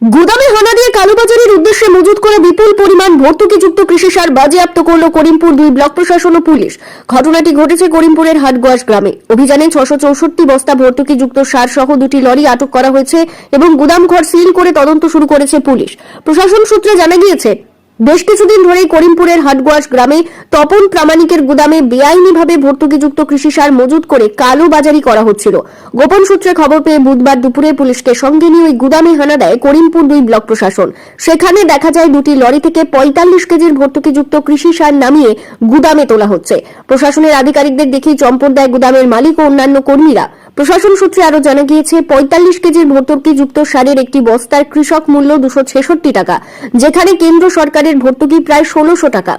গুদামে হানা দিয়ে কালোবাজারের উদ্দেশ্যে মজুত করে বিপুল পরিমাণ ভর্তুকিযুক্ত কৃষি সার বাজেয়াপ্ত করল করিমপুর 2 ব্লক প্রশাসন ও পুলিশ। ঘটনাটি ঘটেছে করিমপুরের হাটগোয়াস গ্রামে। অভিযানে 664 বস্তা ভর্তুকিযুক্ত সার সহ 2টি লরি আটক করা হয়েছে এবং গুদামঘর সিল করে তদন্ত শুরু করেছে পুলিশ। প্রশাসন সূত্রে জানা গিয়েছে, বেশ কিছুদিন ধরেই করিমপুরের হাটগোয়াস গ্রামে তপন প্রামাণিকের গুদামে বেআইনিভাবে ভর্তুকিযুক্ত কৃষি সার মজুত করে কালোবাজারি করা হচ্ছিল। গোপন সূত্রে খবর পেয়ে বুধবার দুপুরে পুলিশকে সঙ্গে নিয়ে ওই গুদামে হানা দেয় করিমপুর 2 ব্লক প্রশাসন। সেখানে দেখা যায় 2টি লরি থেকে 45 কেজির ভর্তুকিযুক্ত কৃষি সার নামিয়ে গুদামে তোলা হচ্ছে। প্রশাসনের আধিকারিকদের দেখেই চম্পট দেয় গুদামের মালিক ও অন্যান্য কর্মীরা। প্রশাসন সূত্রে আরো জানা গিয়েছে, 45 কেজির ভর্তুকিযুক্ত সারের একটি বস্তার কৃষক মূল্য 266 টাকা, যেখানে কেন্দ্র সরকারের ভর্তুকি প্রায় 1600 টাকা।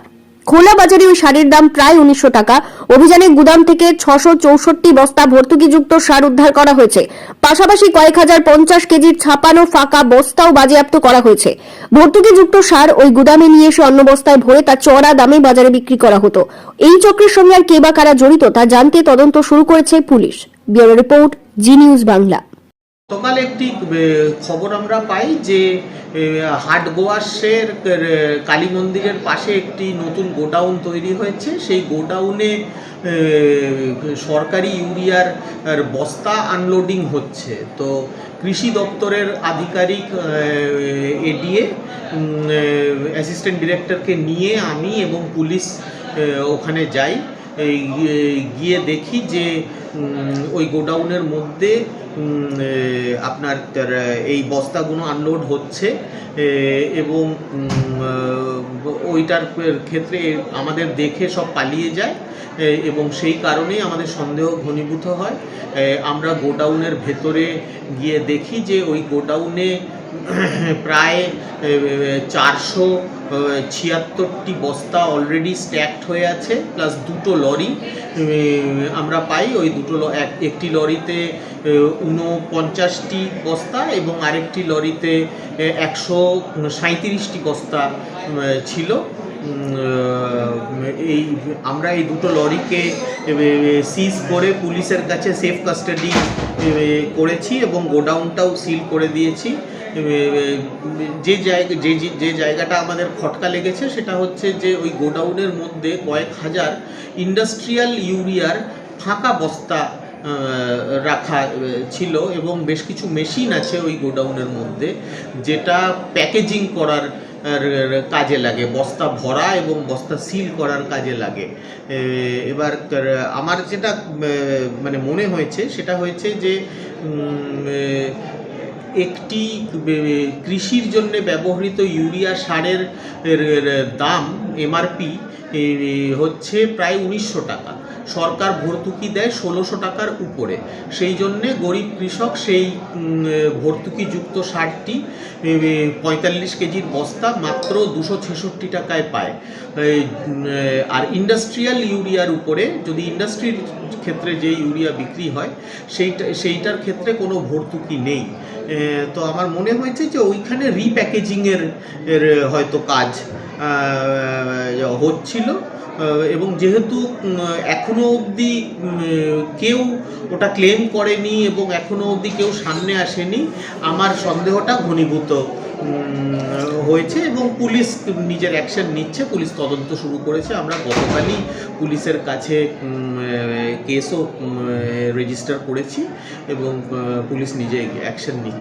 খোলা বাজারে ওই সারের দাম প্রায় 1900 টাকা। অভিযানে গুদাম থেকে 664 বস্তা ভর্তুকিযুক্ত সার উদ্ধার করা হয়েছে। পাশাপাশি কয়েক হাজার 50 কেজির ছাপানো ফাঁকা বস্তাও বাজেয়াপ্ত করা হয়েছে। ভর্তুকিযুক্ত সার ওই গুদামে নিয়ে এসে অন্য বস্তায় ভরে তা চড়া দামে বাজারে বিক্রি করা হতো। এই চক্রের সঙ্গে আর কে বা কারা জড়িত তা জানতে তদন্ত শুরু করেছে পুলিশ। ব্যুরো রিপোর্ট, জি নিউজ বাংলা। গতকাল একটি খবর আমরা পাই যে হাটগোয়াসের কালী মন্দিরের পাশে একটি নতুন গোডাউন তৈরি হয়েছে। সেই গোডাউনে সরকারি ইউরিয়ার বস্তা আনলোডিং হচ্ছে। তো কৃষি দপ্তরের আধিকারিক এডিএ অ্যাসিস্ট্যান্ট ডিরেক্টরকে নিয়ে আমি এবং পুলিশ ওখানে যাই। গিয়ে দেখি যে ওই গোডাউনের মধ্যে আপনার এই বস্তাগুলো আনলোড হচ্ছে এবং ওইটার ক্ষেত্রে আমাদের দেখে সব পালিয়ে যায় এবং সেই কারণেই আমাদের সন্দেহ ঘনীভূত হয়। আমরা গোডাউনের ভেতরে গিয়ে দেখি যে ওই গোডাউনে প্রায় 476টি বস্তা অলরেডি স্ট্যাকড হয়ে আছে, প্লাস 2টো লরি আমরা পাই। ওই একটি লরিতে 49টি বস্তা এবং আরেকটি লরিতে 137টি বস্তা ছিল। আমরা এই 2টো লরিকে সিজ করে পুলিশের কাছে সেফ কাস্টাডি করেছি এবং গোডাউনটাও সিল করে দিয়েছি। যে জায়গাটা আমাদের খটকা লেগেছে সেটা হচ্ছে যে ওই গোডাউনের মধ্যে কয়েক হাজার ইন্ডাস্ট্রিয়াল ইউরিয়ার ফাঁকা বস্তা রাখা ছিল এবং বেশ কিছু মেশিন আছে ওই গোডাউনের মধ্যে, যেটা প্যাকেজিং করার কাজে লাগে, বস্তা ভরা এবং বস্তা সিল করার কাজে লাগে। এবার আমার যেটা মানে মনে হয়েছে সেটা হয়েছে যে একটি কৃষির জন্য ব্যবহৃত ইউরিয়া সারের দাম এমআরপি হচ্ছে প্রায় 1900 টাকা। সরকার ভর্তুকি দেয় 1600 টাকার উপরে। সেই জন্যে গরিব কৃষক সেই ভর্তুকিযুক্ত সারটি 45 কেজির বস্তা মাত্র 266 টাকায় পায়। আর ইন্ডাস্ট্রিয়াল ইউরিয়ার উপরে, যদি ইন্ডাস্ট্রির ক্ষেত্রে যে ইউরিয়া বিক্রি হয় সেইটার ক্ষেত্রে কোনো ভর্তুকি নেই। তো আমার মনে হয়েছে যে ওইখানে রিপ্যাকেজিংয়ের হয়তো কাজ হচ্ছিল এবং যেহেতু এখনও অবধি কেউ ওটা ক্লেম করেনি এবং এখনও অবধি কেউ সামনে আসেনি, আমার সন্দেহটা ঘনীভূত হয়েছে এবং পুলিশ নিজের অ্যাকশন নিচ্ছে। পুলিশ তদন্ত শুরু করেছে। আমরা গতকালই পুলিশের কাছে কেসও রেজিস্টার করেছি এবং পুলিশ নিজে অ্যাকশন নিচ্ছে।